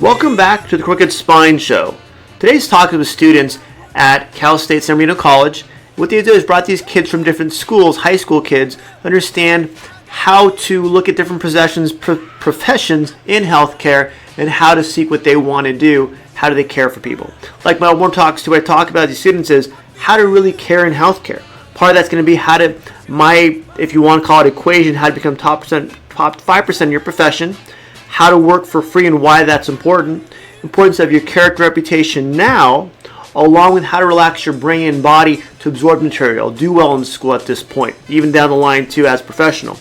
Welcome back to the Crooked Spine Show. Today's talk is with students at Cal State San Marino College. What they do is brought these kids from different schools, high school kids, understand how to look at different professions in healthcare and how to seek what they want to do. How do they care for people? Like my one talks to, I talk about these students is how to really care in healthcare. Part of that's going to be how to, if you want to call it equation, how to become top 5% in your profession, how to work for free and why that's important, importance of your character reputation now, along with how to relax your brain and body to absorb material, do well in school at this point, even down the line too as a professional.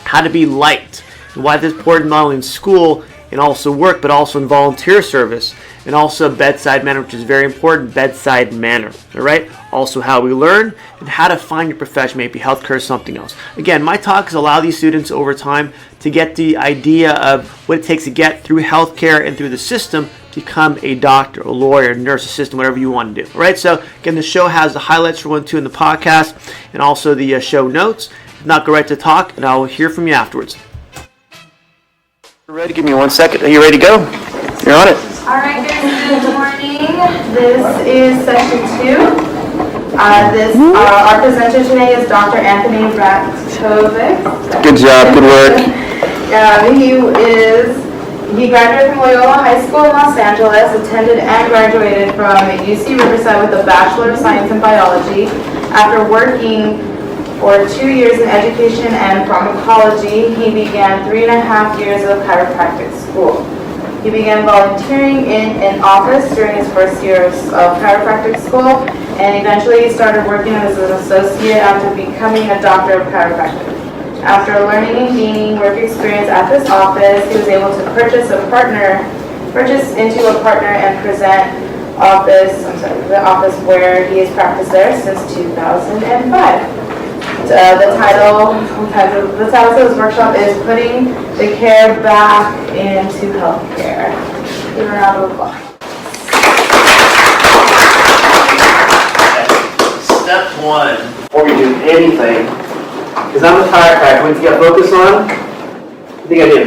How to be liked, and why that's important not only in school and also work, but also in volunteer service, and also bedside manner, which is very important, bedside manner, all right? Also how we learn and how to find your profession, maybe healthcare or something else. Again, my talks allow these students over time to get the idea of what it takes to get through healthcare and through the system to become a doctor, a lawyer, a nurse, assistant, whatever you want to do, all right? So again, the show has the highlights for 1, 2 in the podcast and also the show notes. If not, go right to talk and I'll hear from you afterwards. Ready? Give me 1 second. Are you ready to go? You're on it. All right, guys, good morning. This is session 2. Our presenter today is Dr. Anthony Bratovic. Good job, good work. He graduated from Loyola High School in Los Angeles, attended and graduated from UC Riverside with a Bachelor of Science in Biology. After working for 2 years in education and pharmacology, he began 3.5 years of chiropractic school. He began volunteering in an office during his first year of chiropractic school, and eventually he started working as an associate after becoming a doctor of chiropractic. After learning and gaining work experience at this office, he was able to purchase into a partner and present the office where he has practiced there since 2005. The title of this workshop is Putting the Care Back into Healthcare. Give a round of applause. Step 1, before we do anything, because I'm a chiropractor, what you got to focus on? What do you think I do?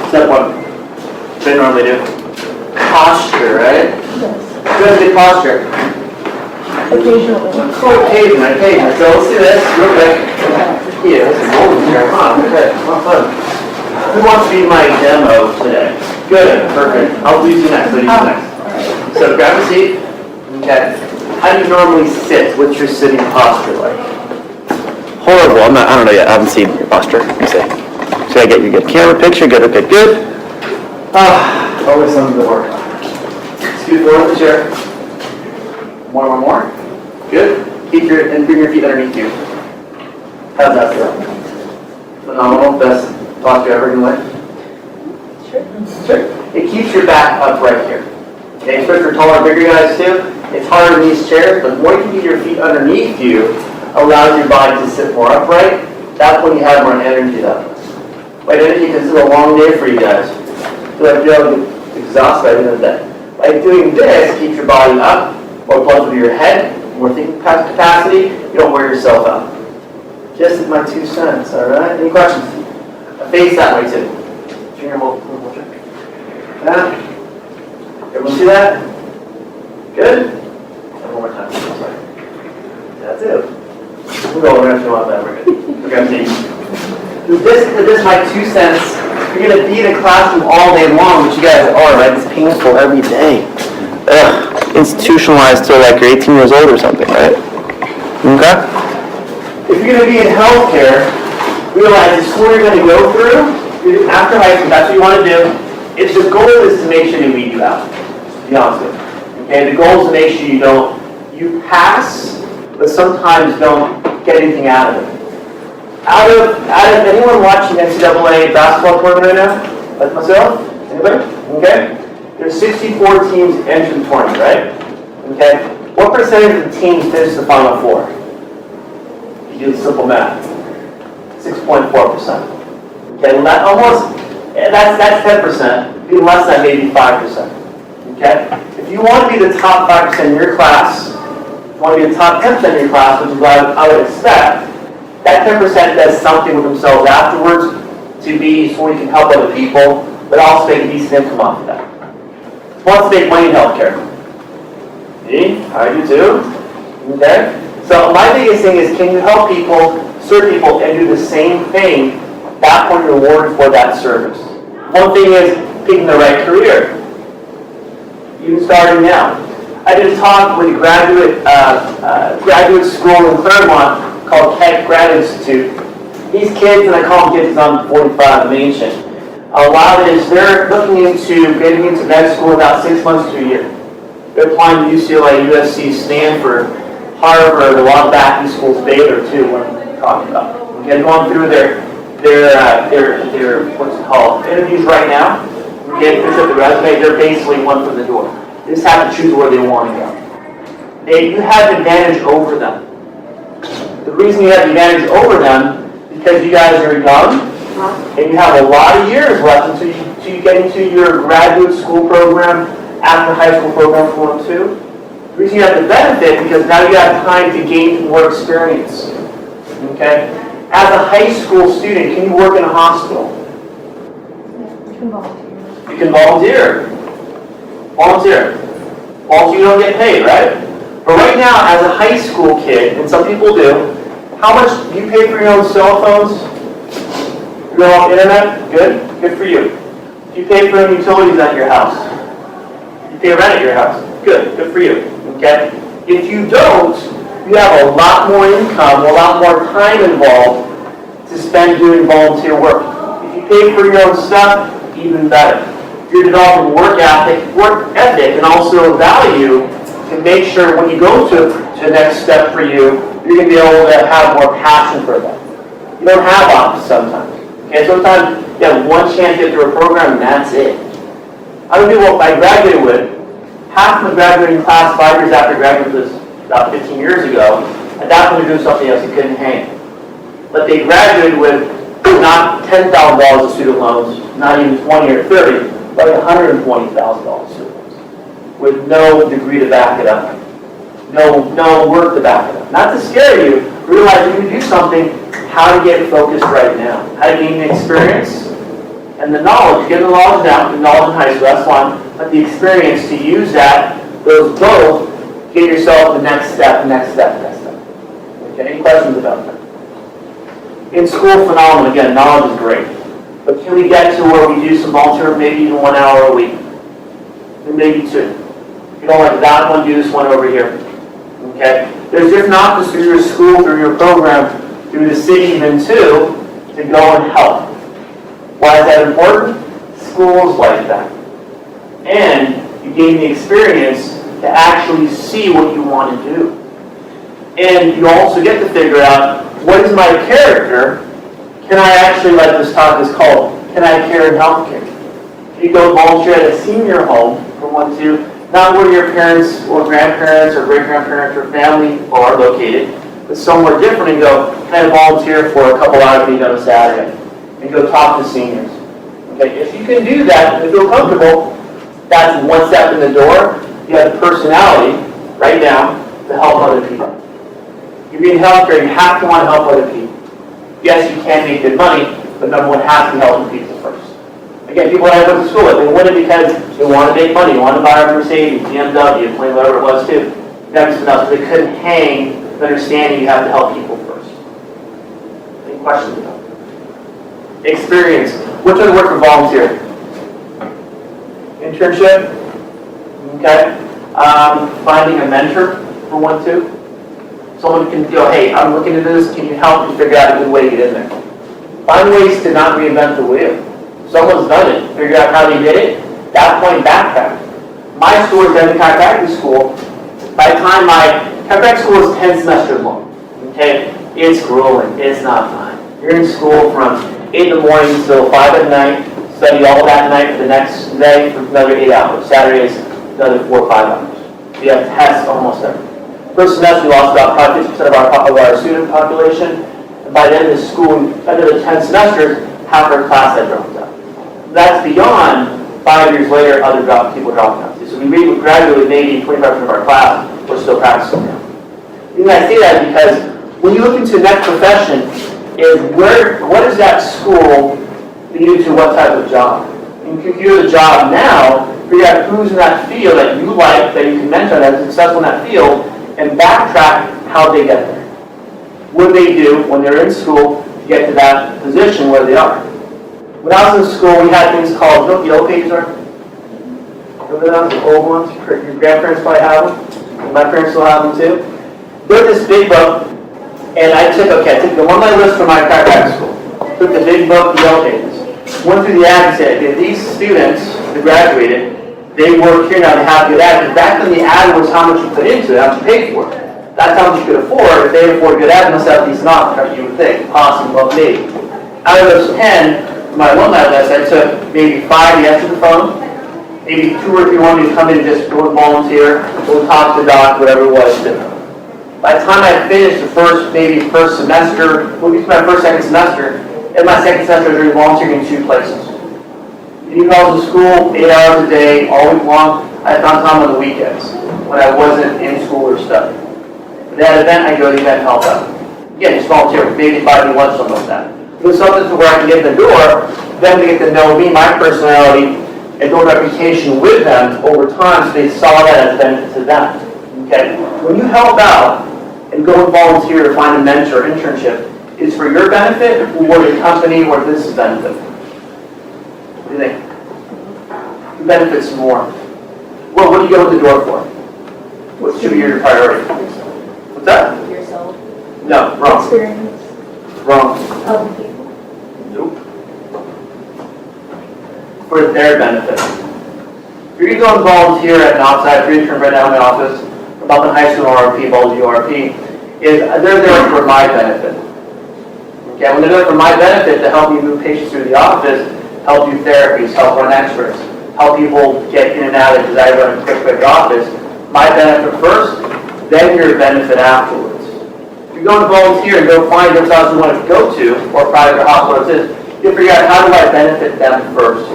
Step 1. What do I normally do? Posture, right? Good, good posture. Occasionally. Occasionally. So let's do this real quick. Yeah, this is golden here, huh? Okay, well, fun. Who wants to be my demo today? Good, perfect. I'll do you next. So grab a seat. Okay. How do you normally sit? What's your sitting posture like? Horrible. I don't know yet. I haven't seen your posture. Let me see. Should I get your good camera picture? Good, okay, good. Always something to work on. Scoot forward the chair. One more. Good. Bring your feet underneath you. How's that feel? Phenomenal. Best posture ever in your life? Sure. It keeps your back up right here. Okay, especially for taller, bigger guys too. It's harder in these chairs, but the more you can get your feet underneath you, allows your body to sit more upright. That's when you have more energy that way. Right, energy, because this is a long day for you guys. So I feel exhausted by the end of the day. By doing this, keep your body up, more blood to your head, more thinking capacity, you don't wear yourself out. Just as my 2 cents, all right? Any questions? Face that way too. Turn your whole yeah. Everyone see that? Good? And one more time. Sorry. That's it. We'll go around if you want that. We're good. Okay, this is my 2 cents. You're going to be in a classroom all day long, which you guys are, right? It's painful every day. Ugh. Institutionalized till like you're 18 years old or something, right? Okay? If you're going to be in healthcare, realize the school you're going to go through, after high school, that's what you want to do. If the goal is to make sure you weed you out, to be honest with you. Okay, the goal is to make sure you pass, but sometimes don't get anything out of it. Out of anyone watching NCAA basketball tournament right now? Like myself? Anybody? Okay. There's 64 teams entering the tournament, right? Okay. What percentage of the teams finish the Final Four? If you do the simple math. 6.4%. Okay, well that's 10%. Be less than maybe 5%. Okay? If you want to be the top 5% in your class, if you want to be the top 10% in your class, which is what I would expect, that 10% does something with themselves afterwards to be someone who can help other people, but also make a decent income off of that. Wants to make money in healthcare. Me? I do too. Okay? So my biggest thing is, can you help people, serve people, and do the same thing back when you're rewarded for that service? One thing is picking the right career. Even starting now. I did a talk with a graduate school in Claremont called Keck Grad Institute. These kids, and I call them kids on 45 Mansion, a lot of it is they're looking into getting into med school in about 6 months to a year. They're applying to UCLA, USC, Stanford, Harvard, a lot of backing schools, Baylor too, what I'm talking about. Okay, going through their what's it called, interviews right now. Okay, finish up the resume, they're basically one from the door. They just have to choose where they want to go. You have advantage over them. The reason you have advantage over them is because you guys are young, and you have a lot of years left until you get into your graduate school program, after high school program for 1 2. The reason you have the benefit because now you have time to gain more experience. Okay? As a high school student, can you work in a hospital? You can volunteer. You can volunteer. Volunteer. Volunteer, you don't get paid, right? But right now, as a high school kid, and some people do, how much do you pay for your own cell phones? You go off the internet? Good? Good for you. Do you pay for any utilities at your house? You pay rent at your house? Good. Good for you. Okay? If you don't, you have a lot more income, a lot more time involved to spend doing volunteer work. If you pay for your own stuff, even better. You're developing work ethic, and also value to make sure when you go to the next step for you, you're going to be able to have more passion for that. You don't have options sometimes. Okay, sometimes you have one chance to get through a program and that's it. Other people I graduated with, half of the graduating class 5 years after graduating was about 15 years ago, at that point to do something else, you couldn't hang. But they graduated with not $10,000 of student loans, not even 20 or 30, but $120,000 student loans, with no degree to back it up, no work to back it up. Not to scare you, realize you can do something, how to get focused right now, how to gain the experience and the knowledge. Get the knowledge now, the knowledge in high school, that's fine, but the experience to use that, those both, get yourself the next step, next step, next step. Okay, any questions about that? In school, phenomenal. Again, knowledge is great. But can we get to where we do some volunteer, maybe even 1 hour a week? And maybe 2. If you don't like that one, do this one over here. Okay? There's different options through your school, through your program, through the city even too, to go and help. Why is that important? Schools like that. And you gain the experience to actually see what you want to do. And you also get to figure out, what is my character? Can I actually, like this talk is called, can I care in healthcare? You go volunteer at a senior home for 1 2, not where your parents or grandparents or great-grandparents or family are located, but somewhere different, and go, can I volunteer for a couple hours a week on a Saturday? And go talk to seniors. Okay, if you can do that and feel comfortable, that's one step in the door. You have the personality, right now, to help other people. You're being healthcare, you have to want to help other people. Yes, you can make good money, but number one has to be helping people first. Again, people that I went to school with, they win it because they want to make money, they want to buy a Mercedes, BMW, plane, whatever it was too. That was enough, so they couldn't hang with understanding you have to help people first. Any questions about that? Experience. What does it work for volunteer? Internship? Okay. Finding a mentor for 1 2. Someone can go, hey, I'm looking at this, can you help me figure out a good way to get in there? Find ways to not reinvent the wheel. Someone's done it, figure out how they did it, that point backpack. My school is in chiropractic school. By the time my chiropractic school is 10 semesters long, okay? It's grueling, it's not fun. You're in school from 8 in the morning till 5 at night, study all that night for the next day for another 8 hours. Saturdays, another 4 or 5 hours. We have tests almost every day. First semester, we lost about probably 50% of our student population. And by the end of the school, end of the 10 semesters, half our class had dropped out. That's beyond 5 years later, other people dropping out. So we graduated maybe 25% of our class, we're still practicing now. The reason I say that is because when you look into the next profession, is what is that school lead you to what type of job? You can do the job now, figure out who's in that field that you like, that you can mentor, that's successful in that field, and backtrack how they get there. What they do when they're in school to get to that position where they are. When I was in school, we had things called, you know what the yellow pages are? Remember those, the old ones? Your grandparents probably have them. My parents still have them too. They're this big book, and I took the one on my list from my chiropractic school. Took the big book, the yellow pages. Went through the ad and said, if these students that graduated, they work here now, they have good ad. Because back then the ad was how much you put into it, how much you paid for it. That's how much you could afford. If they afford good ad, they must have these not, you would think, possibly, well, maybe. Out of those 10, my alumni list, I took maybe 5 to answer the phone, maybe 2 or 3 wanted me to come in and just go and volunteer, go talk to the doc, whatever it was. By the time I finished the first semester, maybe my second semester, in my second semester I was volunteering in 2 places. Even though I was in school 8 hours a day, all week long, I found time on the weekends when I wasn't in school or studying. That event, I go to the event and help out. Again, just volunteer, maybe buy me lunch, something like that. Do something to where I can get in the door, them to get to know me, my personality, and build a reputation with them over time so they saw that as a benefit to them. Okay? When you help out and go and volunteer to find a mentor, internship, is for your benefit or the company or business benefit? What do you think? Who benefits more? Well, what do you go to the door for? What should be your priority? What's that? Yourself. No, wrong. Experience. Wrong. Other people. Nope. For their benefit. If you're going to go and volunteer at an outside intern right now in my office, I'm up in high school RP, Bulgy RP, is they're there for my benefit. Okay, when they're there for my benefit to help me move patients through the office, help do therapies, help run x-rays, help people get in and out of it because I run a quick office, my benefit first, then your benefit afterwards. If you're going to volunteer and go find those houses you want to go to, or private hospitals is, you figure out how do I benefit them first.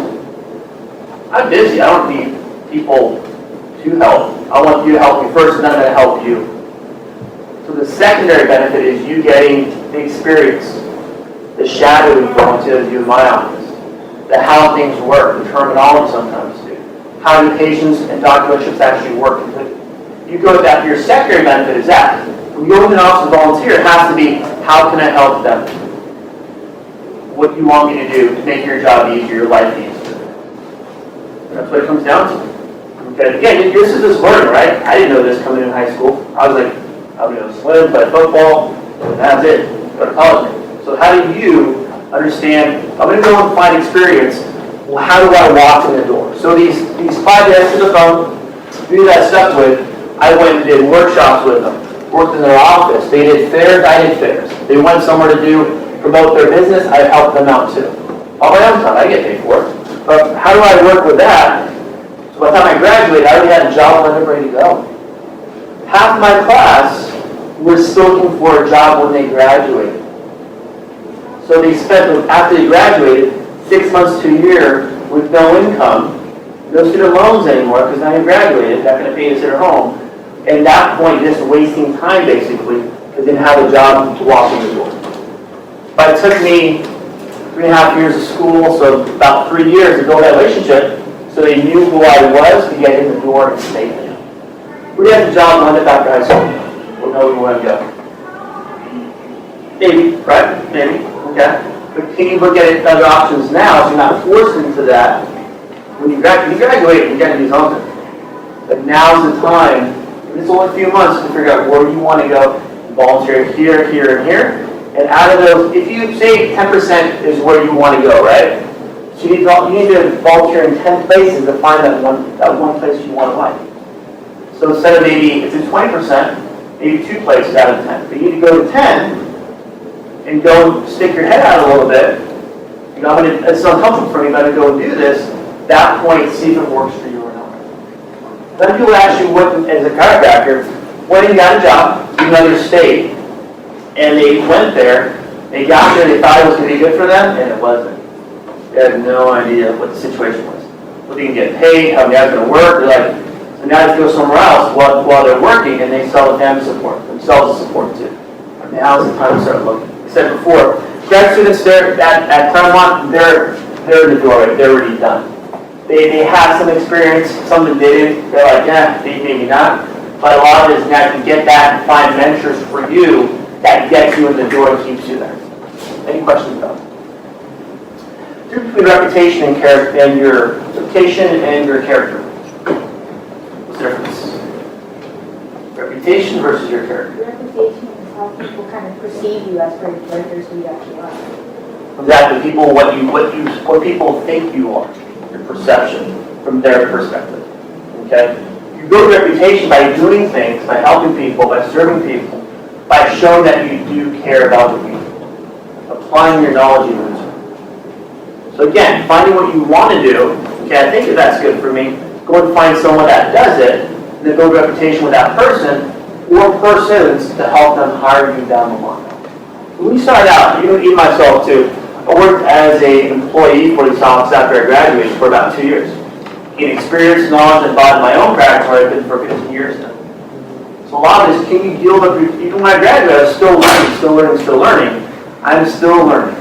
I'm busy, I don't need people to help. I want you to help me first and then I'm going to help you. So the secondary benefit is you getting the experience, the shadowing volunteers do in my office, the how things work, the terminology sometimes do, how do patients and doctorship actually work. You go with that, your secondary benefit is that. When you go into an office and volunteer, it has to be, how can I help them? What do you want me to do to make your job easier, your life easier? That's what it comes down to. Okay, again, this is this learning, right? I didn't know this coming in high school. I was like, I'm going to swim, play football, and that's it. Go to college. So how do you understand, I'm going to go and find experience, well, how do I walk in the door? So these 5 days to the phone, do that stuff with, I went and did workshops with them, worked in their office, they did fairs, I did fairs. They went somewhere to promote their business, I helped them out too. All my own time, I get paid for it. But how do I work with that? So by the time I graduated, I already had a job and I'm ready to go. Half my class was still looking for a job when they graduated. So they spent, after they graduated, 6 months to a year with no income, no student loans anymore, because now you graduated, not going to pay to sit at home. And at that point, just wasting time basically, because they didn't have a job to walk in the door. But it took me 3.5 years of school, so about 3 years to build that relationship, so they knew who I was to get in the door and stay there. We had the job Monday after high school. We'll know where we want to go. Maybe, right? Maybe. Okay. But can you look at other options now so you're not forced into that? When you graduate, you got to do something. But now's the time, it's only a few months to figure out where you want to go, volunteer here, here, and here. And out of those, if you say 10% is where you want to go, right? So you need to volunteer in 10 places to find that one place you want to like. So instead of maybe, if it's 20%, maybe 2 places out of 10. But you need to go to 10 and go and stick your head out a little bit. You know, it's uncomfortable for me, but I'm going to go and do this. At that point, see if it works for you or not. Then people actually work as a chiropractor, when they got a job in another state, and they went there, they got there, they thought it was going to be good for them, and it wasn't. They had no idea what the situation was. What they can get paid, how that's going to work. They're like, so now they go somewhere else while they're working, and they sell the family support, themselves support too. And now's the time to start looking. I said before, grad students there at Claremont, they're in the door, they're already done. They have some experience, some that didn't. They're like, yeah, maybe not. But a lot of it is now to get that and find mentors for you that gets you in the door and keeps you there. Any questions about it? Difference between reputation and character, and your reputation and your character. What's the difference? Reputation versus your character. Your reputation is how people kind of perceive you as great characters who you actually are. Exactly. People, what people think you are. Your perception from their perspective. Okay? You build reputation by doing things, by helping people, by serving people, by showing that you do care about the people, applying your knowledge in return. So again, finding what you want to do. Okay, I think that's good for me. Go and find someone that does it, and then build a reputation with that person or persons to help them hire you down the line. When we started out, even myself too, I worked as an employee for these office after I graduated for about 2 years. Gained experience, knowledge, and bought my own practice where I've been for 15 years now. So a lot of this, can you deal with, even when I graduated, I was still learning. I'm still learning.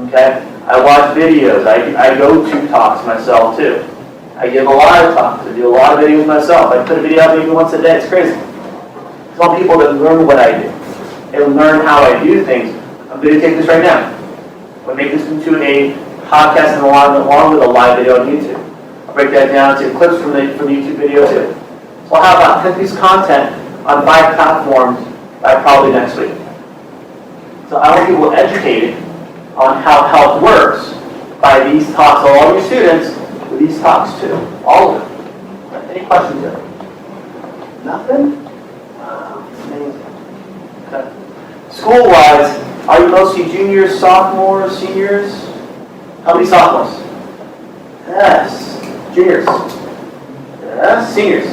Okay? I watch videos. I go to talks myself too. I give a lot of talks. I do a lot of videos myself. I put a video out maybe once a day. It's crazy. Some people that learn what I do. They learn how I do things. I'm videotaping this right now. I'm going to make this into a podcast and along with a live video on YouTube. I'll break that down to clips from the YouTube video too. So I'll have about 10 pieces of content on 5 platforms by probably next week. So I want people educated on how health works by these talks. So all your students with these talks too. All of them. Any questions there? Nothing? Wow, amazing. Okay. School-wise, are you mostly juniors, sophomores, seniors? How many sophomores? Yes. Juniors? Yes. Seniors?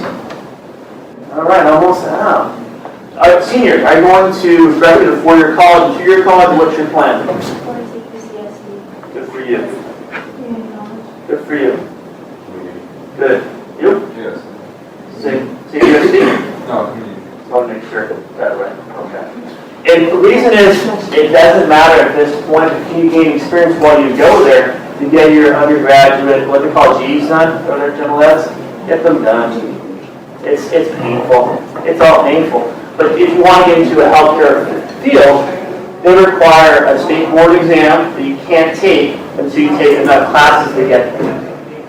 All right, almost out. All right, seniors, are you going to graduate a 4-year college, 2-year college? What's your plan? Good for you. Good for you. Good. You? Yes. Say USC? No, community. I want to make sure that right. Okay. And the reason is, it doesn't matter at this point if you gain experience while you go there to get your undergraduate, what they call G's done, or their general eds, get them done. It's painful. It's all painful. But if you want to get into a healthcare field, they require a state board exam that you can't take until you take enough classes to get there.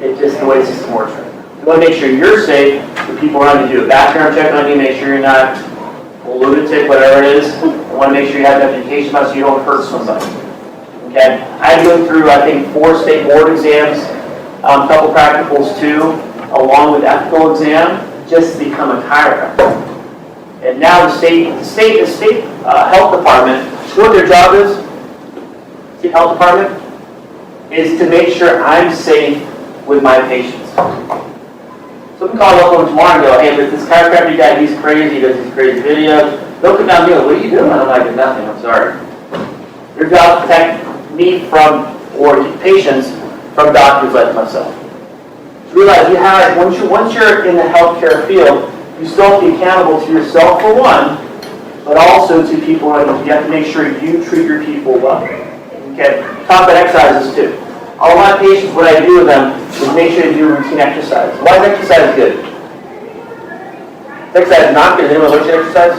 It's just the way the system works right now. You want to make sure you're safe. The people around you do a background check on you, make sure you're not a lunatic, whatever it is. You want to make sure you have the education so you don't hurt somebody. Okay? I go through, I think, 4 state board exams, a couple practicals too, along with ethical exam, just to become a chiropractor. And now the state health department, what their job is, state health department, is to make sure I'm safe with my patients. So we can call up on tomorrow and go, hey, but this chiropractor guy, he's crazy, he does these crazy videos. They'll come down and go, what are you doing? I'm like, nothing, I'm sorry. Your job is to protect me from, or patients from doctors like myself. So realize you have, once you're in the healthcare field, you still have to be accountable to yourself for one, but also to people around you. You have to make sure you treat your people well. Okay? Talk about exercises too. All my patients, what I do with them is make sure they do routine exercise. Why is exercise good? Exercise is not good. Anyone look at exercise?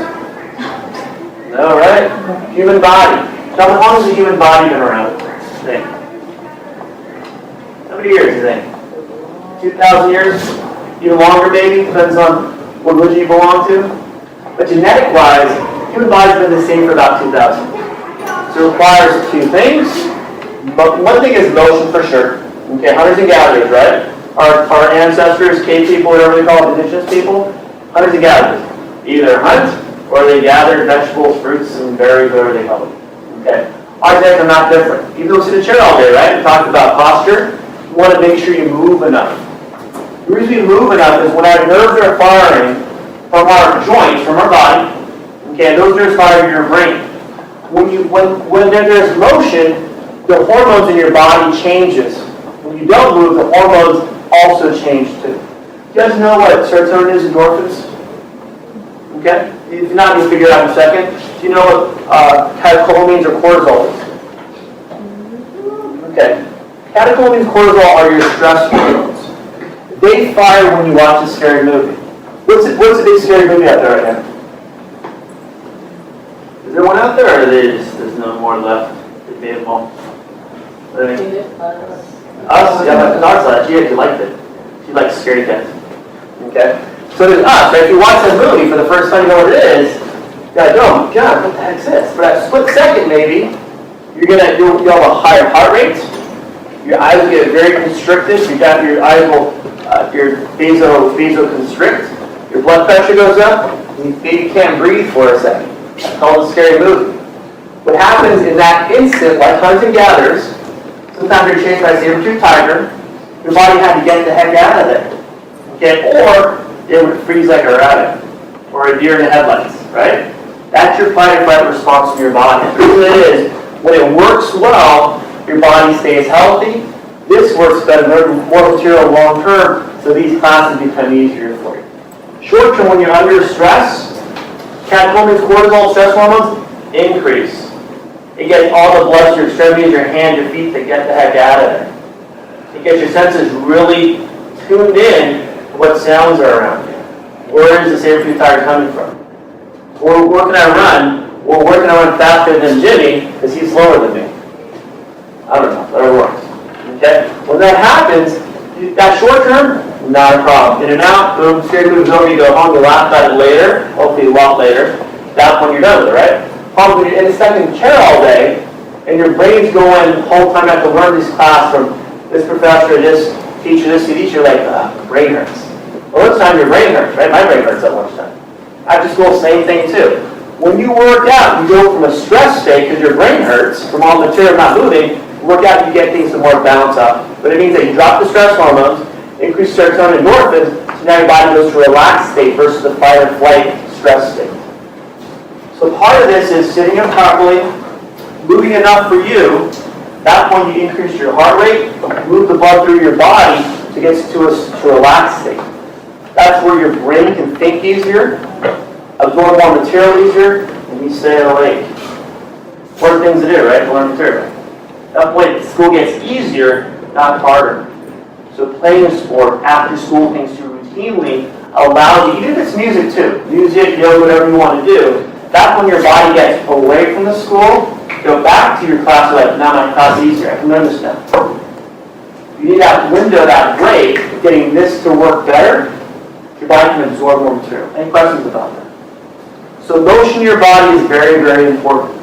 No, right? Human body. How long has the human body been around? Think. How many years do you think? 2,000 years? Even longer maybe? Depends on what religion you belong to. But genetic-wise, human body's been the same for about 2,000 years. So it requires 2 things. But one thing is motion for sure. Okay, hunters and gatherers, right? Our ancestors, cave people, whatever they call it, indigenous people, hunters and gatherers. Either hunt or they gather vegetables, fruits, and berries, whatever they call them. Okay. Our days are not different. Even though we sit in a chair all day, right? We talked about posture. You want to make sure you move enough. The reason we move enough is when our nerves are firing from our joints, from our body, okay, those nerves fire your brain. When there's motion, the hormones in your body changes. When you don't move, the hormones also change too. You guys know what serotonin is, endorphins? Okay? If not, you'll figure it out in a second. Do you know what catecholamines or cortisol is? Okay. Catecholamines and cortisol are your stress hormones. they fire when you watch a scary movie. What's a big scary movie out there right now? Is there one out there, or there's no more left? They made them all. What do you think? Us? Yeah, like ours last year, she liked it. She likes scary things. Okay? So there's us, right? If you watch that movie for the first time, you know what it is. You're like, oh my God, what the heck's this? For that split second, maybe, you'll have a higher heart rate. Your eyes will get very constricted. Your eyes will, your vasoconstrict. Your blood pressure goes up. And you maybe can't breathe for a second. It's called a scary movie. What happens in that instant, like hunts and gathers, sometimes you're chased by a saber-toothed tiger, your body had to get the heck out of there. Okay? Or it would freeze like a rabbit. Or a deer in the headlights, right? That's your fight or flight response to your body. The reason it is, when it works well, your body stays healthy. This works better, more material long term, so these classes become easier for you. Short term, when you're under stress, catecholamines, cortisol, stress hormones increase. It gets all the blood to your extremities, your hands, your feet to get the heck out of there. It gets your senses really tuned in to what sounds are around you. Where is the saber-toothed tiger coming from? Where can I run? Well, where can I run faster than Jimmy because he's slower than me? I don't know, whatever works. Okay? When that happens, that short term, not a problem. In and out, boom, scary moves over, you go home, you laugh about it later, hopefully a lot later. That's when you're done with it, right? Probably you're stuck in the chair all day, and your brain's going the whole time I have to learn this class from this professor, this teacher, like, brain hurts. Well, this time your brain hurts, right? My brain hurts at lunchtime. After school, same thing too. When you work out, you go from a stress state because your brain hurts from all the material not moving. Work out, you get things to more balance out. But it means that you drop the stress hormones, increase serotonin and endorphins, so now your body goes to a relaxed state versus the fight or flight stress state. So part of this is sitting up properly, moving enough for you. At that point, you increase your heart rate, move the blood through your body to get to a relaxed state. That's where your brain can think easier, absorb more material easier, and you stay awake. Important things to do, right? Learn material. That point, school gets easier, not harder. So playing a sport, after school things to routinely allow you, even if it's music too, music, yoga, whatever you want to do, that's when your body gets away from the school, go back to your class, like, now my class is easier, I can learn this now. You need that window, that break, getting this to work better, your body can absorb more material. Any questions about that? So motion in your body is very, very important.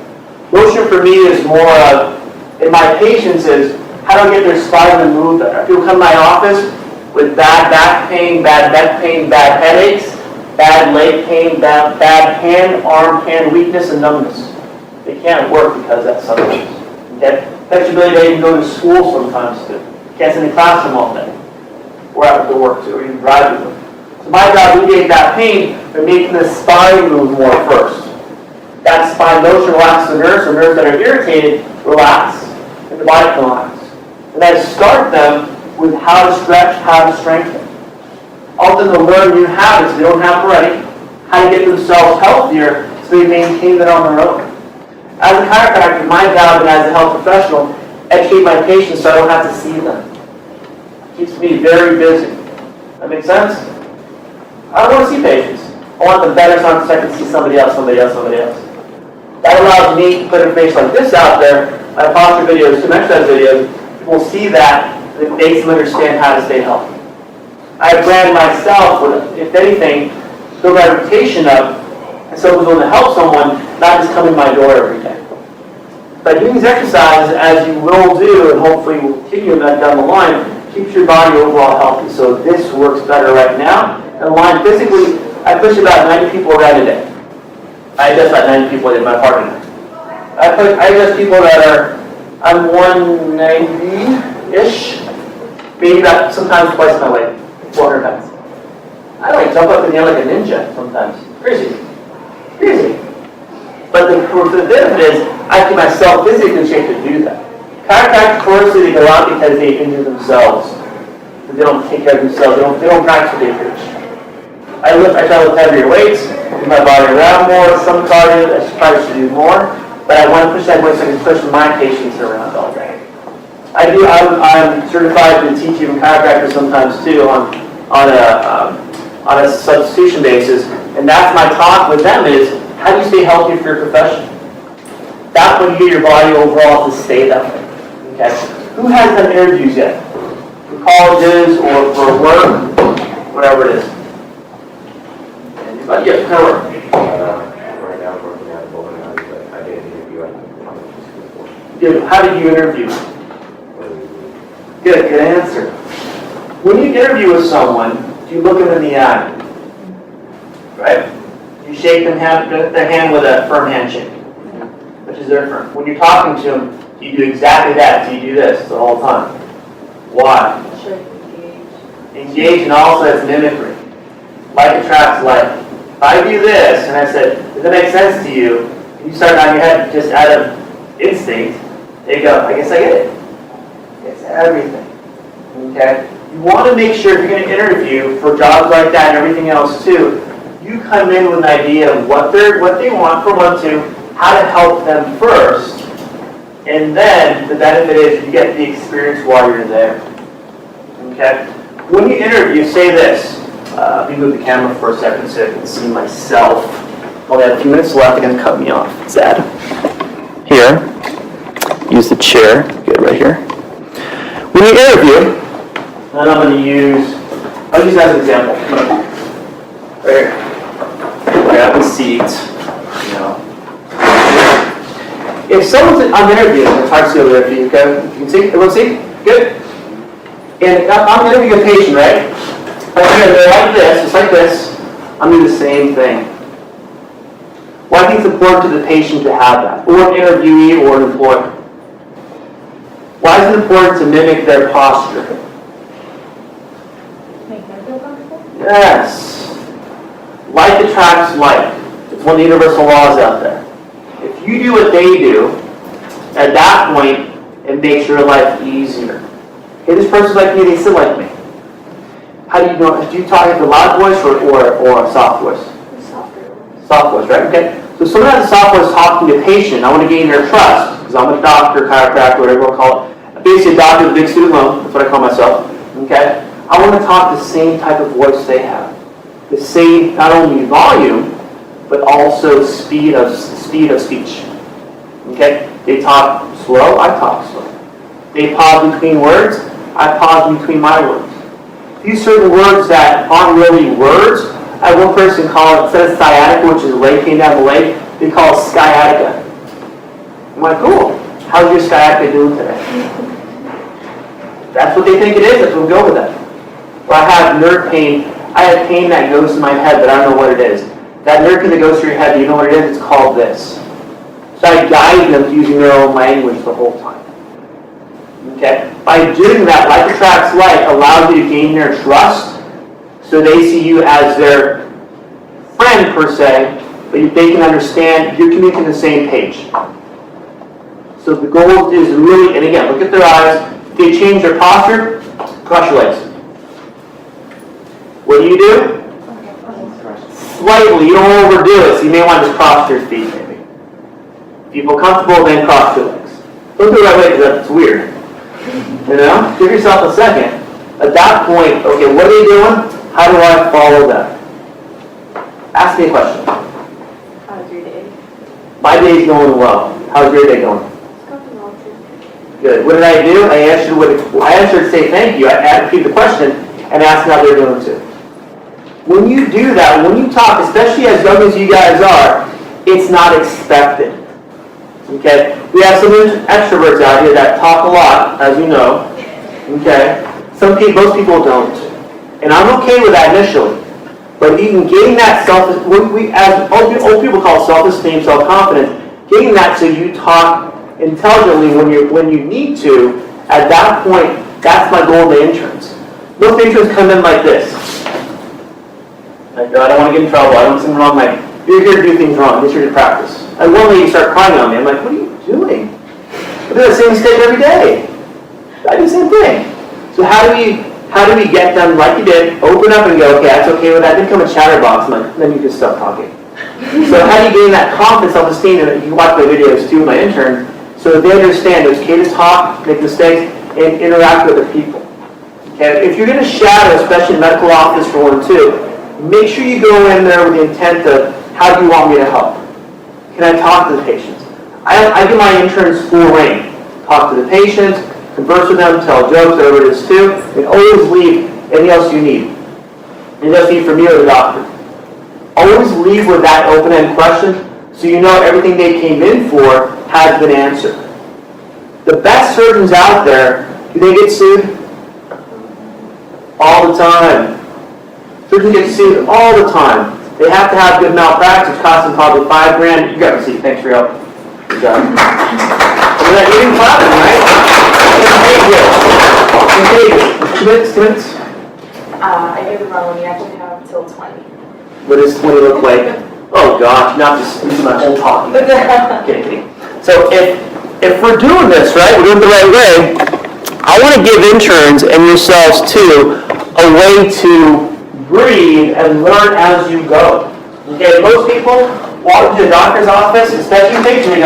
Motion for me is more of, in my patients is, how do I get their spine to move better? People come to my office with bad back pain, bad neck pain, bad headaches, bad leg pain, bad hand, arm, hand weakness, and numbness. They can't work because that's something. Okay? Flexibility, they even go to school sometimes too. Can't sit in the classroom all day. Or have to work too, or even drive with them. So my job to alleviate that pain by making the spine move more first. That spine motion relaxes the nerves, so nerves that are irritated relax, and the body can relax. And I start them with how to stretch, how to strengthen. Often they'll learn new habits they don't have already, how to get themselves healthier so they maintain that on their own. As a chiropractor, my job and as a health professional, educate my patients so I don't have to see them. It keeps me very busy. That makes sense? I don't want to see patients. I want them better so I can see somebody else. That allows me to put information like this out there, my posture videos, some exercise videos. People see that, and it makes them understand how to stay healthy. I brand myself with, if anything, build my reputation up, and so I'm willing to help someone, not just come in my door every day. By doing these exercises, as you will do, and hopefully will continue that down the line, keeps your body overall healthy. So this works better right now. And line physically, I push about 90 people around a day. I adjust about 90 people in my apartment. I adjust people that are, I'm 190-ish, maybe about sometimes twice my weight, 400 pounds. I like jump up in the air like a ninja sometimes. Crazy. But the benefit is, I keep myself physically in shape to do that. Chiropractors, firstly, they go out because they injure themselves. They don't take care of themselves. They don't practice what they preach. I try to lift heavier weights, move my body around more, some cardio, I try to do more, but I want to push that weight so I can push my patients around all day. I'm certified to teach even chiropractors sometimes too on on a substitution basis, and that's my talk with them is, how do you stay healthy for your profession? That's when you get your body overall to stay that way. Okay? Who has done interviews yet? For colleges or for work? Whatever it is. Anybody? Yeah, kind of work. Right now I'm working at a bowling alley, but I did an interview at the college before. Good. How did you interview? Good answer. When you interview with someone, do you look them in the eye? Right? You shake their hand with a firm handshake, which is their firm. When you're talking to them, do you do exactly that? Do you do this the whole time? Why? Sure, Engage, and also it's mimicry. Like attracts like. If I do this, and I said, does that make sense to you? And you start nodding your head just out of instinct, they go, I guess I get it. It's everything. Okay? You want to make sure if you're going to interview for jobs like that and everything else too, you come in with an idea of what they want for 1, 2, how to help them first, and then the benefit is you get the experience while you're there. Okay? When you interview, say this. Let me move the camera for a second so I can see myself. Only have a few minutes left, they're going to cut me off. Sad. Here. Use the chair. Good, right here. When you interview, and I'm going to use, I'll use that as an example. Right here. I got the seats. You know. If someone's, I'm interviewing, it's hard to see over there for you, okay? You can see? Everyone see? Good? And I'm interviewing a patient, right? They're like this, just like this. I'm doing the same thing. Well, I think it's important to the patient to have that, or an interviewee, or an employer. Why is it important to mimic their posture? Make them feel comfortable? Yes. Like attracts like. It's one of the universal laws out there. If you do what they do, at that point, it makes your life easier. Okay, this person's like me, they still like me. How do you know? Do you talk with a loud voice or a soft voice? Soft voice, right? Okay. So someone has a soft voice talking to a patient. I want to gain their trust because I'm a doctor, chiropractor, whatever you want to call it. Basically, a doctor with a big student loan. That's what I call myself. Okay. I want to talk the same type of voice they have. The same, not only volume, but also speed of speech. Okay. They talk slow. I talk slow. They pause between words. I pause between my words. These certain words that aren't really words, I had one person call it, instead of sciatica, which is a leg pain down the leg, they call it sciatica. I'm like, cool. How's your sciatica doing today? That's what they think it is. That's what we go with that. Or I have nerve pain. I have pain that goes to my head, but I don't know what it is. That nerve pain that goes to your head, do you know what it is? It's called this. So I guide them to using their own language the whole time. Okay? By doing that, like attracts like allows you to gain their trust, so they see you as their friend per se, but they can understand you're communicating the same page. So the goal is really, and again, look at their eyes. If they change their posture, cross your legs. What do? Slightly, you don't overdo it, so you may want to just cross your feet maybe. If you feel comfortable, then cross your legs. Don't do it right away because that's weird. You know? Give yourself a second. At that point, okay, what are they doing? How do I follow them? Ask me a question. How's your day? My day's going well. How's your day going? It's going well too. Good. What did I do? I answered say thank you. I repeat the question and ask how they're doing too. When you do that, when you talk, especially as young as you guys are, it's not expected. Okay? We have some extroverts out here that talk a lot, as you know. Okay? Most people don't. And I'm okay with that initially. But even getting that as old people call self-esteem, self-confidence, getting that so you talk intelligently when you need to, at that point, that's my goal of the interns. Most interns come in like this. Like, I don't want to get in trouble. I don't do something wrong. You're here to do things wrong. You're here to practice. And one lady started crying on me. I'm like, what are you doing? I do the same mistake every day. I do the same thing. So how do we get them like you did, open up and go, okay, that's okay with that, then become a chatterbox, and then you just stop talking. So how do you gain that confidence, self-esteem, and you watch my videos too, my intern, so that they understand it's okay to talk, make mistakes, and interact with other people. Okay, if you're going to shadow, especially in medical office for 1 or 2, make sure you go in there with the intent of, how do you want me to help? Can I talk to the patients? I give my interns full reign. Talk to the patients, converse with them, tell jokes, whatever it is too, and always leave anything else you need. Anything else you need from me or the doctor. Always leave with that open-ended question so you know everything they came in for has been answered. The best surgeons out there, do they get sued? All the time. Surgeons get sued all the time. They have to have good malpractice, which costs them probably $5,000. You got a receipt. Thanks for your help. Good job. Look at that, you didn't clap it, right? 2 minutes, 2 minutes. I gave the wrong one, you actually have till 20. What does 20 look like? Oh gosh, not just using my whole talk. Kidding. So if we're doing this right, we're doing it the right way, I want to give interns and yourselves too a way to breathe and learn as you go. Okay, most people walk into the doctor's office, especially patients,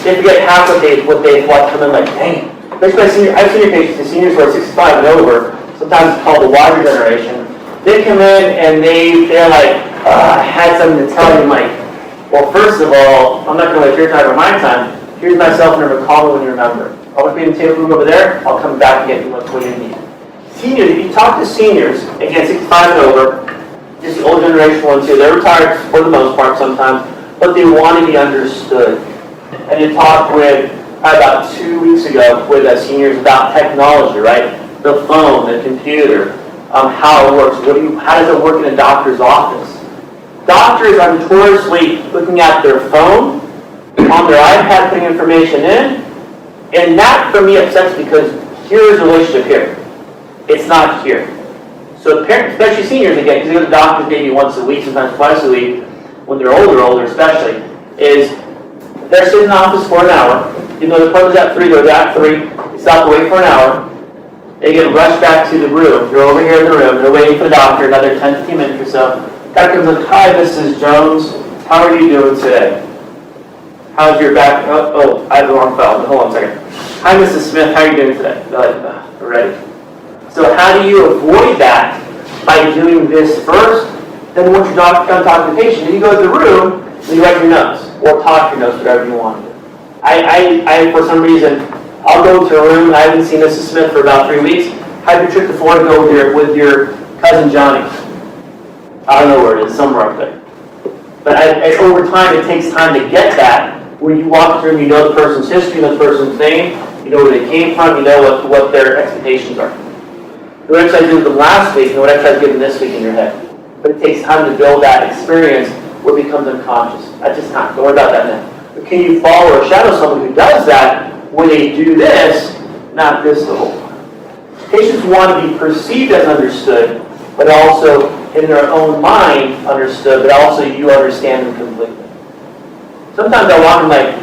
they forget half what they've watched come in like, dang. Especially I've seen your patients, the seniors who are 65 and over, sometimes it's called the wider generation. They come in and they're like, I had something to tell you. I'm like, well, first of all, I'm not going to waste your time or my time. Here's my cell number, call me when you remember. I'll be in the table room over there, I'll come back and get you what you need. Seniors, if you talk to seniors, again, 65 and over, just the old generation one too, they're retired for the most part sometimes, but they want to be understood. And you talked with, about 2 weeks ago, with seniors about technology, right? The phone, the computer, how it works. How does it work in a doctor's office? Doctors are notoriously looking at their phone, on their iPad, putting information in, and that for me upsets because here's the relationship here. It's not here. So parents, especially seniors again, because they go to doctors maybe once a week, sometimes twice a week, when they're older especially, is they're sitting in the office for an hour. You know the appointment's at 3, they're at 3, they stop to wait for an hour. They get rushed back to the room. They're over here in the room. They're waiting for the doctor another 10, 15 minutes or so. Doctor comes up, hi, Mrs. Jones. How are you doing today? How's your back? Oh, I have the wrong file. Hold on a second. Hi, Mrs. Smith. How are you doing today? They're like, we're ready. So how do you avoid that? By doing this first. Then once your doctor comes talk to the patient, then you go to the room and you write your notes. Or talk your notes, whatever you want to do. I for some reason, I'll go to a room, and I haven't seen Mrs. Smith for about 3 weeks. Have your trip to Florida, go with your cousin Johnny. I don't know where it is, somewhere up there. But over time, it takes time to get that. When you walk through, you know the person's history, you know the person's name, you know where they came from, you know what their expectations are. What I tried to do with them last week, and what I tried to give them this week in your head. But it takes time to build that experience where it becomes unconscious. That's just time. Don't worry about that now. But can you follow or shadow someone who does that when they do this, not this the whole time? Patients want to be perceived as understood, but also in their own mind understood, but also you understand them completely. Sometimes I walk in like,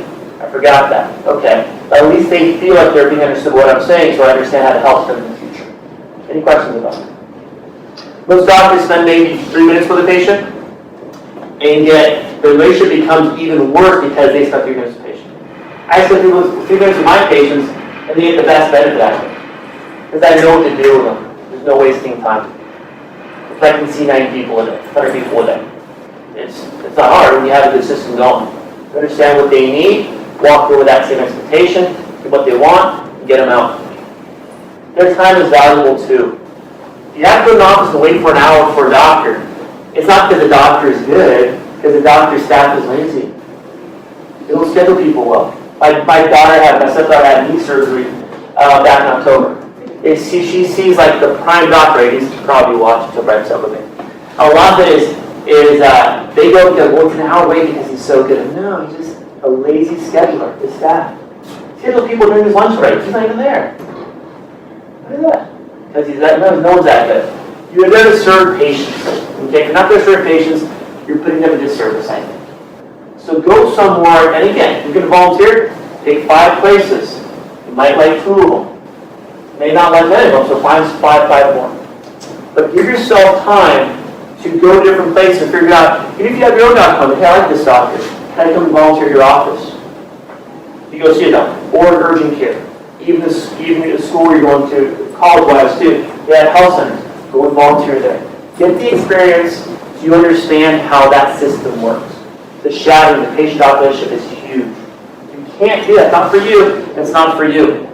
I forgot that. Okay. But at least they feel like they're being understood what I'm saying, so I understand how to help them in the future. Any questions about it? Most doctors spend maybe 3 minutes with a patient, and yet the relationship becomes even worse because they spend 3 minutes with the patient. I spend 3 minutes with my patients, and they get the best benefit out of it. Because I know what to do with them. There's no wasting time. If I can see 90 people a day, 100 people a day. It's not hard when you have a good system going. You understand what they need, walk through with that same expectation, get what they want, and get them out. Their time is valuable too. You have to go to an office and wait for an hour for a doctor. It's not because the doctor is good, because the doctor's staff is lazy. They don't schedule people well. My stepdaughter had knee surgery back in October. She sees like the prime doctor. He's probably watching until right up with me. A lot of it is they go because, well, it's an hour wait because he's so good. No, he's just a lazy scheduler. His staff schedules people during his lunch break. He's not even there. What is that? Because he's that. No one's that good. You're there to serve patients. Okay, if you're not there to serve patients, you're putting them in disservice, I think. So go somewhere, and again, you're going to volunteer. Take 5 places. You might like 2 of them. You may not like any of them, so find 5 more. But give yourself time to go to different places and figure out, even if you have your own doctor, hey, I like this doctor. Can I come and volunteer at your office? You go see a doctor, or an urgent care. Even the school you're going to college-wise too, they have health centers. Go and volunteer there. Get the experience so you understand how that system works. The shadowing, the patient-doctor relationship is huge. You can't do that. It's not for you. It's not for you.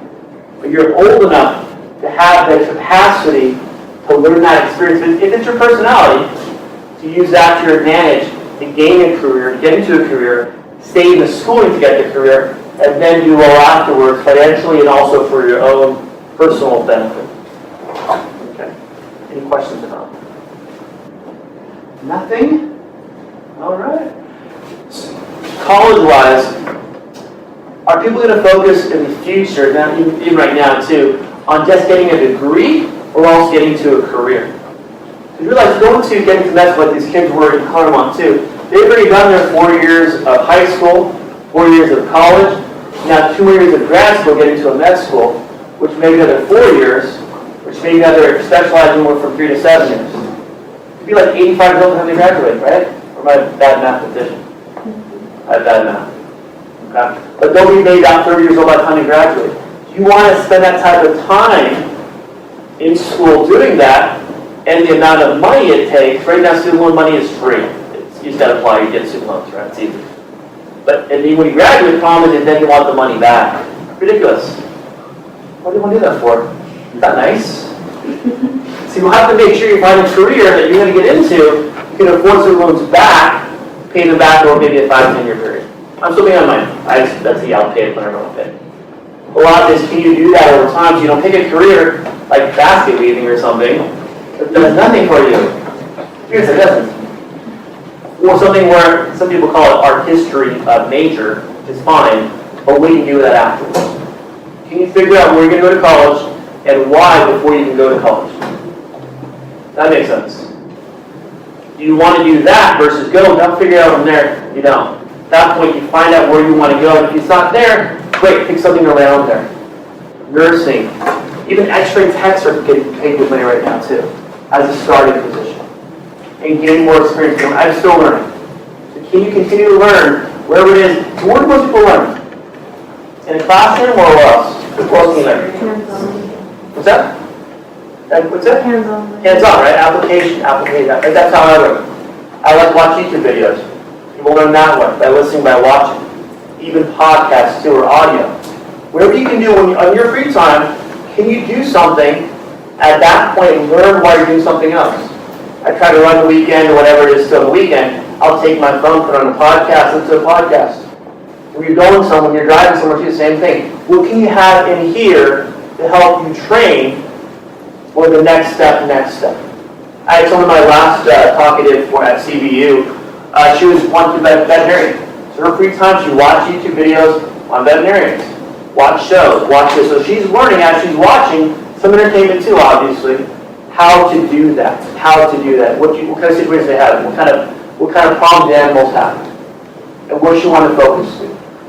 But you're old enough to have the capacity to learn that experience. If it's your personality, to use that to your advantage, to gain a career, to get into a career, stay in the schooling to get the career, and then do well afterwards, financially and also for your own personal benefit. Okay. Any questions about that? Nothing? All right. College-wise, are people going to focus in the future, now, even right now too, on just getting a degree or also getting to a career? You realize going to getting to med school like these kids were in Claremont too, they've already done their 4 years of high school, 4 years of college, now 2 more years of grad school getting to a med school, which may be another 4 years, which may be another specializing more from 3 to 7 years. It'd be like 85 years old when they graduate, right? Or am I a bad mathematician? I have bad math. Okay? But don't be made out 30 years old by the time you graduate. You want to spend that type of time in school doing that, and the amount of money it takes. Right now, student loan money is free. You just got to apply, you get student loans, right? It's easy. But and then when you graduate, the problem is then you want the money back. Ridiculous. What do you want to do that for? Is that nice? So you have to make sure you find a career that you're going to get into, you can afford student loans back, pay them back over maybe a 5-10 year period. I'm still being on mine. That's the I'll pay it whenever I want to pay. A lot of this, can you do that over time so you don't pick a career like basket weaving or something that does nothing for you? Yes, it doesn't. Or something where some people call it art history major, which is fine, but what do you do with that afterwards? Can you figure out where you're going to go to college and why before you can go to college? That makes sense. Do you want to do that versus go? Don't figure it out from there. You don't. At that point, you find out where you want to go. And if it's not there, great, pick something around there. Nursing, even X-ray techs are getting paid good money right now too, as a starting position. And getting more experience. I'm still learning. So can you continue to learn wherever it is? So where do most people learn? In a classroom or else? Where else can you learn? Hands-on. What's that? What's that? Hands-on. Hands-on, right? Application. That's how I learn. I like to watch YouTube videos. People learn that way, by listening, by watching. Even podcasts too, or audio. Whatever you can do on your free time, can you do something at that point and learn while you're doing something else? I try to run the weekend or whatever it is still the weekend. I'll take my phone, put on a podcast, listen to a podcast. When you're going somewhere, when you're driving somewhere, do the same thing. What can you have in here to help you train for the next step, I had someone in my last talk I did for at CBU. She was wanting to be a veterinarian. So her free time, she watched YouTube videos on veterinarians. Watch shows, watch this. So she's learning as she's watching, some entertainment too, obviously, how to do that. What kind of situations they have, what kind of problems the animals have, and where she wanted to focus.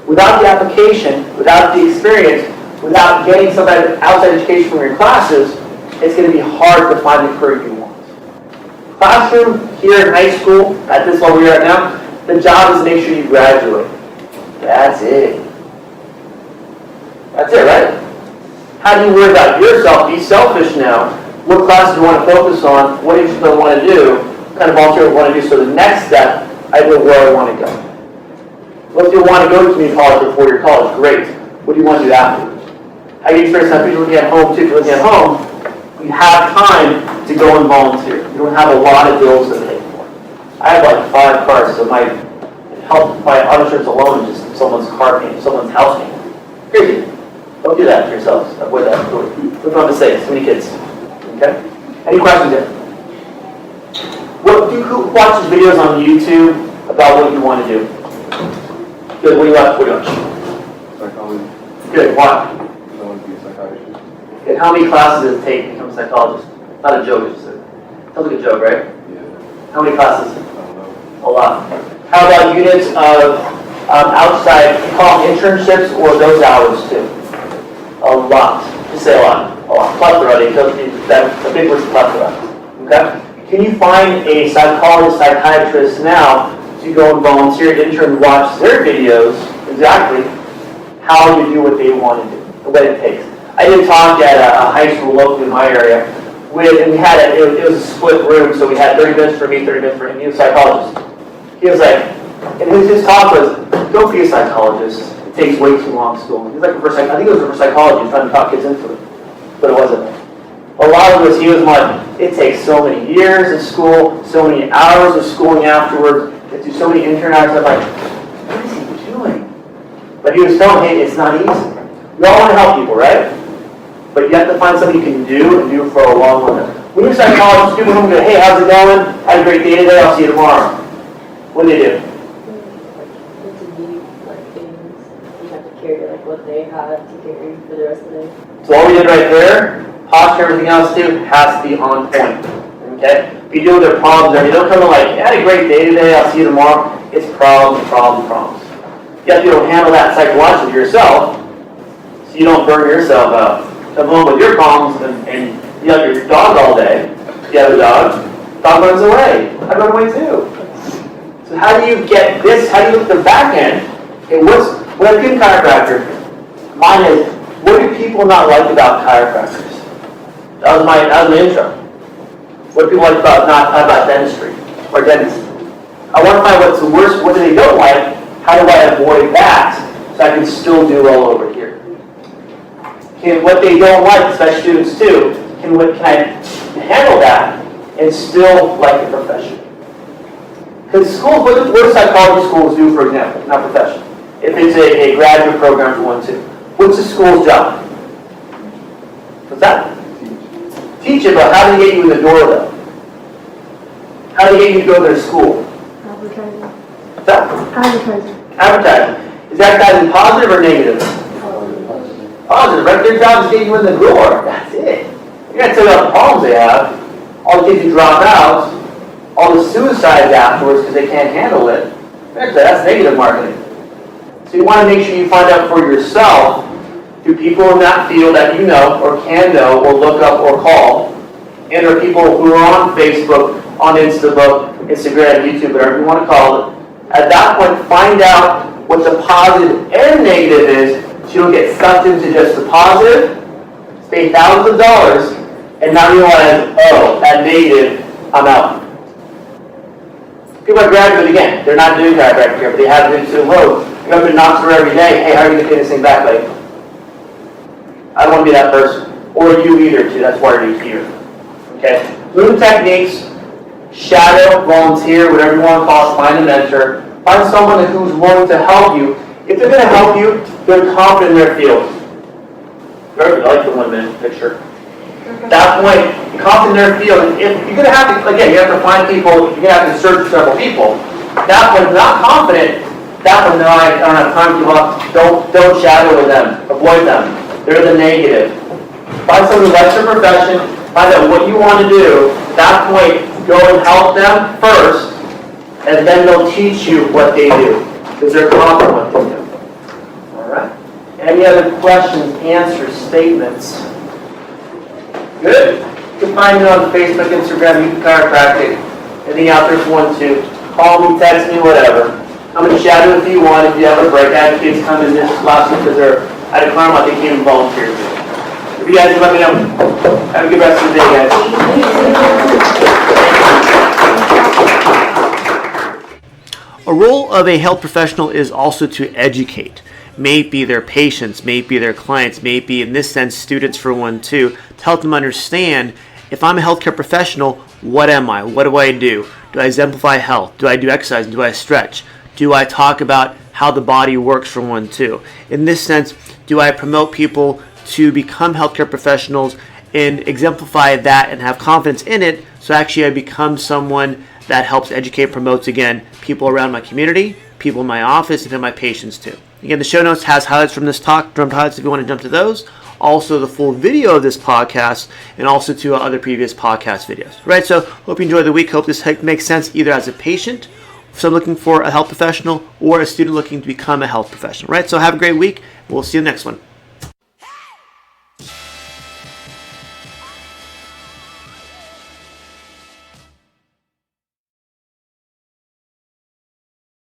Without the application, without the experience, without getting some outside education from your classes, it's going to be hard to find the career you want. Classroom, here in high school, at this level you're at now, the job is to make sure you graduate. That's it. That's it, right? How do you worry about yourself? Be selfish now. What classes do you want to focus on? What do you want to do? What kind of volunteer do you want to do? So the next step, I know where I want to go. Well, if you want to go to community college or 4-year college, great. What do you want to do afterwards? I get experience now, people looking at home too. If you're looking at home, you have time to go and volunteer. You don't have a lot of bills to pay for. I have like 5 cars, so my help my auto insurance alone is just someone's car payment, someone's house payment. Crazy. Don't do that to yourselves. Avoid that. Look on mistakes. Too many kids. Okay? Any questions there? Who watches videos on YouTube about what you want to do? Good. What do you watch? Psychology. Good. Why? I want to be a psychiatrist. And how many classes does it take to become a psychologist? Not a joke, it's just sounds like a joke, right? Yeah. How many classes? I don't know. A lot. How about units of outside, you call them internships or those hours too? A lot. Just say a lot. A lot. Plethora. That's a big word, plethora. Okay? Can you find a psychologist, psychiatrist now to go and volunteer, intern, watch their videos, exactly how to do what they want to do, what it takes. I did talk at a high school locally in my area, and we had it was a split room, so we had 30 minutes for me, 30 minutes for him. He was a psychologist. He was like, and his talk was, don't be a psychologist. It takes way too long schooling. He's like, I think it was for psychology, trying to talk kids into it, but it wasn't. A lot of us, he was like, it takes so many years of school, so many hours of schooling afterwards, get through so many intern hours. I'm like, what is he doing? But he was telling me, hey, it's not easy. We all want to help people, right? But you have to find something you can do and do for a long run. When you're a psychologist, people come and go, hey, how's it going? Had a great day today, I'll see you tomorrow. What do they do? You have to carry like what they have to carry for the rest of the day. So all we did right there, posture, everything else too, has to be on point. Okay? If you deal with their problems, they don't come in like, I had a great day today, I'll see you tomorrow. It's problems, problems, problems. You have to be able to handle that psychologically yourself, so you don't burn yourself out. Come home with your problems and you have your dog all day. You have a dog runs away. I run away too. So how do you get this? How do you look at the back end? Okay, when I became a chiropractor, mine is, what do people not like about chiropractors? That was my intro. What do people like about dentistry or dentists? I want to find what's the worst, what do they don't like, how do I avoid that so I can still do well over here? And what they don't like, especially students too, can I handle that and still like the profession? Because schools, what do psychology schools do, for example, not profession? If it's a graduate program for 1-2, what's the school's job? What's that? Teach it, but how do they get you in the door though? How do they get you to go to their school? Advertising. What's that? Advertising. Advertising. Is advertising positive or negative? Positive, right? Their job is getting you in the door. That's it. You're going to tell you all the problems they have, all the kids who drop out, all the suicides afterwards because they can't handle it. That's negative marketing. So you want to make sure you find out for yourself through people in that field that you know or can know or look up or call, and or people who are on Facebook, on Instagram, YouTube, whatever you want to call it. At that point, find out what the positive and negative is so you don't get sucked into just the positive, spend thousands of dollars, and now realize, oh, that negative, I'm out. People are graduate again. They're not doing chiropractic here, but they have been to, whoa, you have been knocked through every day. Hey, how are you going to pay this thing back, buddy? I don't want to be that person. Or you either, too. That's why you're here. Okay? Learn techniques, shadow, volunteer, whatever you want to call it, find a mentor. Find someone who's willing to help you. If they're going to help you, they're confident in their field. Very good. I like the 1 minute picture. At that point, confident in their field. If you're going to have to, again, you have to find people, you're going to have to search for several people. That one, not confident, that one, no, I don't have time to give up. Don't shadow with them. Avoid them. They're the negative. Find someone who likes their profession, find out what you want to do. At that point, go and help them first, and then they'll teach you what they do, because they're confident what they do. All right? Any other questions, answers, statements? Good? You can find me on Facebook, Instagram, YouTube Chiropractic, anything out there if you want to. Call me, text me, whatever. I'm going to shadow if you want, if you have a break. I had kids come in this last week because they're at a Claremont, they came and volunteered. If you guys can let me know. Have a good rest of the day, guys. A role of a health professional is also to educate. May it be their patients, may it be their clients, may it be, in this sense, students for 1-2, to help them understand, if I'm a healthcare professional, what am I? What do I do? Do I exemplify health? Do I do exercise? Do I stretch? Do I talk about how the body works for 1-2? In this sense, do I promote people to become healthcare professionals and exemplify that and have confidence in it, so actually I become someone that helps educate, promotes, again, people around my community, people in my office, and then my patients too. Again, the show notes has highlights from this talk, jumped highlights if you want to jump to those. Also, the full video of this podcast, and also to other previous podcast videos. Right, so hope you enjoy the week. Hope this makes sense either as a patient, someone looking for a health professional, or a student looking to become a health professional. Right, so have a great week. We'll see you in the next one.